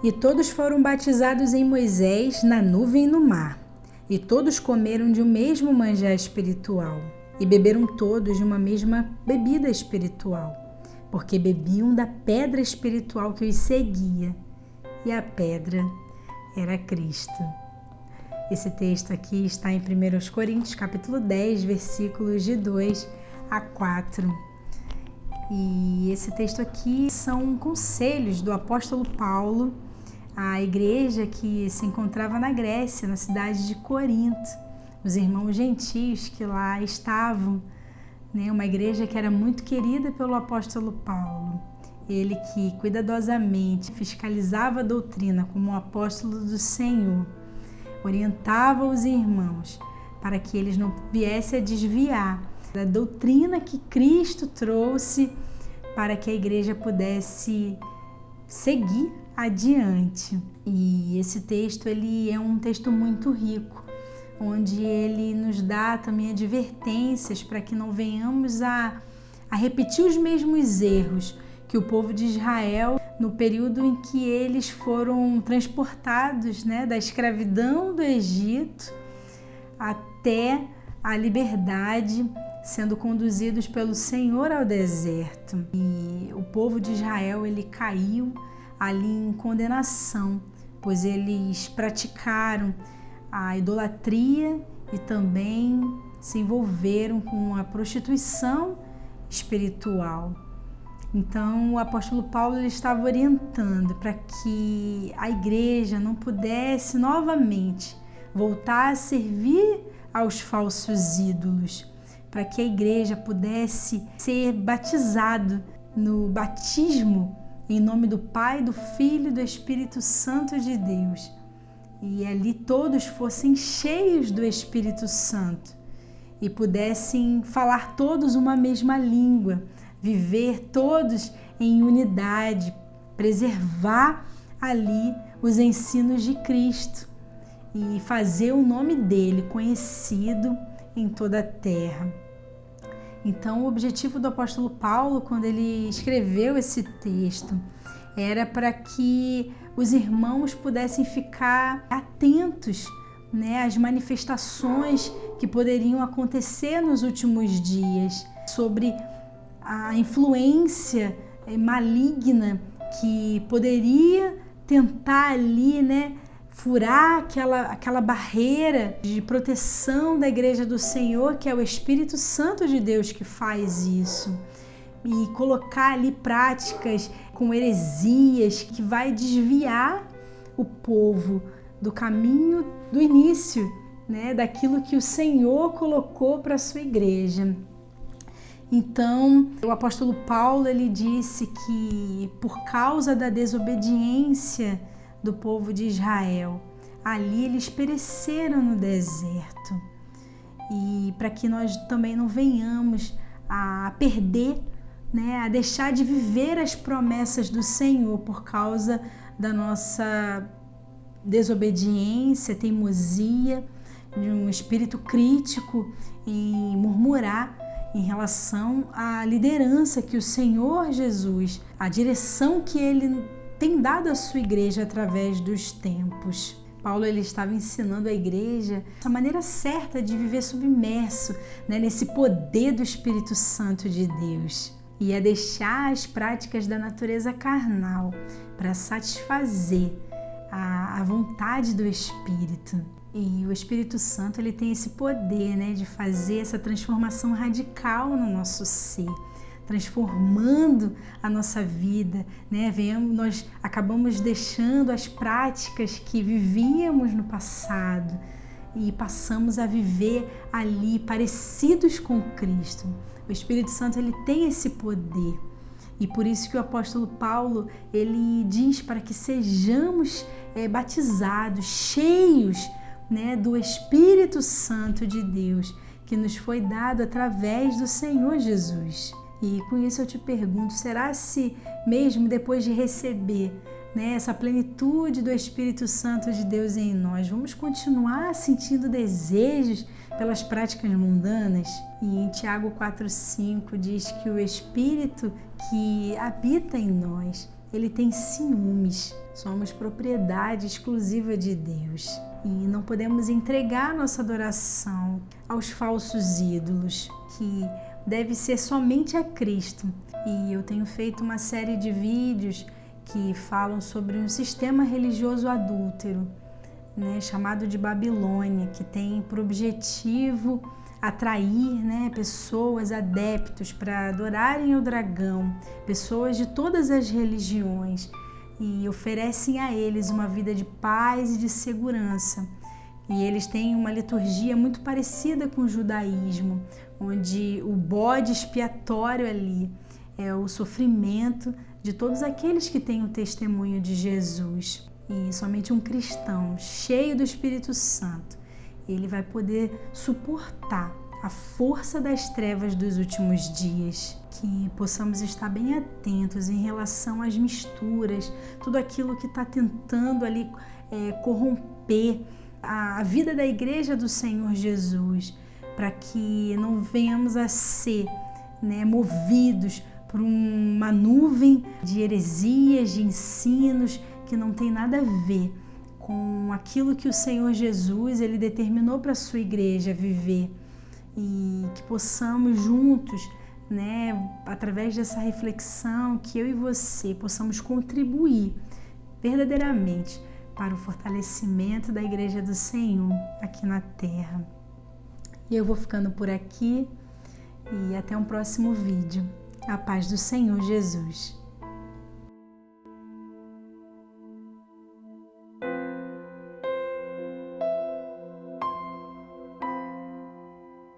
E todos foram batizados em Moisés na nuvem e no mar. E todos comeram de um mesmo manjar espiritual. E beberam todos de uma mesma bebida espiritual, porque bebiam da pedra espiritual que os seguia. E a pedra era Cristo. Esse texto aqui está em 1 Coríntios, capítulo 10, versículos de 2 a 4. E esse texto aqui são conselhos do apóstolo Paulo à igreja que se encontrava na Grécia, na cidade de Corinto. Os irmãos gentios que lá estavam, né? Uma igreja que era muito querida pelo apóstolo Paulo. Ele que cuidadosamente fiscalizava a doutrina como um apóstolo do Senhor, orientava os irmãos para que eles não viessem a desviar da doutrina que Cristo trouxe para que a igreja pudesse seguir adiante. E esse texto ele é um texto muito rico, onde ele nos dá também advertências para que não venhamos a repetir os mesmos erros que o povo de Israel, no período em que eles foram transportados, né, da escravidão do Egito até a liberdade, sendo conduzidos pelo Senhor ao deserto. E o povo de Israel ele caiu ali em condenação, pois eles praticaram a idolatria e também se envolveram com a prostituição espiritual. Então o apóstolo Paulo ele estava orientando para que a igreja não pudesse novamente voltar a servir aos falsos ídolos, para que a igreja pudesse ser batizado no batismo em nome do Pai, do Filho e do Espírito Santo de Deus. E ali todos fossem cheios do Espírito Santo e pudessem falar todos uma mesma língua, viver todos em unidade, preservar ali os ensinos de Cristo e fazer o nome dele conhecido em toda a terra. Então, o objetivo do apóstolo Paulo, quando ele escreveu esse texto, era para que os irmãos pudessem ficar atentos, né, às manifestações que poderiam acontecer nos últimos dias, sobre a influência maligna que poderia tentar ali, né, furar aquela barreira de proteção da igreja do Senhor, que é o Espírito Santo de Deus que faz isso, e colocar ali práticas com heresias que vai desviar o povo do caminho do início, né, daquilo que o Senhor colocou para a sua igreja. Então, o apóstolo Paulo ele disse que por causa da desobediência do povo de Israel, ali eles pereceram no deserto. E para que nós também não venhamos a perder, né, a deixar de viver as promessas do Senhor por causa da nossa desobediência, teimosia, de um espírito crítico em murmurar em relação à liderança que o Senhor Jesus, a direção que Ele tem dado à sua igreja através dos tempos. Paulo ele estava ensinando a igreja a maneira certa de viver submerso, né, nesse poder do Espírito Santo de Deus, e a deixar as práticas da natureza carnal para satisfazer a vontade do Espírito. E o Espírito Santo ele tem esse poder, né, de fazer essa transformação radical no nosso ser, transformando a nossa vida, né? Nós acabamos deixando as práticas que vivíamos no passado e passamos a viver ali parecidos com Cristo. O Espírito Santo ele tem esse poder. E por isso que o apóstolo Paulo ele diz para que sejamos batizados, cheios, né, do Espírito Santo de Deus, que nos foi dado através do Senhor Jesus. E com isso eu te pergunto, será se mesmo depois de receber, né, essa plenitude do Espírito Santo de Deus em nós, vamos continuar sentindo desejos pelas práticas mundanas? E em Tiago 4,5 diz que o Espírito que habita em nós, ele tem ciúmes. Somos propriedade exclusiva de Deus e não podemos entregar nossa adoração aos falsos ídolos, que deve ser somente a Cristo. E eu tenho feito uma série de vídeos que falam sobre um sistema religioso adúltero, chamado de Babilônia, que tem por objetivo atrair pessoas, adeptos, para adorarem o dragão, pessoas de todas as religiões, e oferecem a eles uma vida de paz e de segurança. E eles têm uma liturgia muito parecida com o judaísmo, onde o bode expiatório ali é o sofrimento de todos aqueles que têm o testemunho de Jesus. E somente um cristão cheio do Espírito Santo, ele vai poder suportar a força das trevas dos últimos dias. Que possamos estar bem atentos em relação às misturas, tudo aquilo que está tentando ali corromper a vida da Igreja do Senhor Jesus, para que não venhamos a ser movidos por uma nuvem de heresias, de ensinos que não tem nada a ver com aquilo que o Senhor Jesus ele determinou para a sua igreja viver, e que possamos juntos, através dessa reflexão, que eu e você possamos contribuir verdadeiramente para o fortalecimento da Igreja do Senhor aqui na Terra. E eu vou ficando por aqui e até um próximo vídeo. A paz do Senhor Jesus.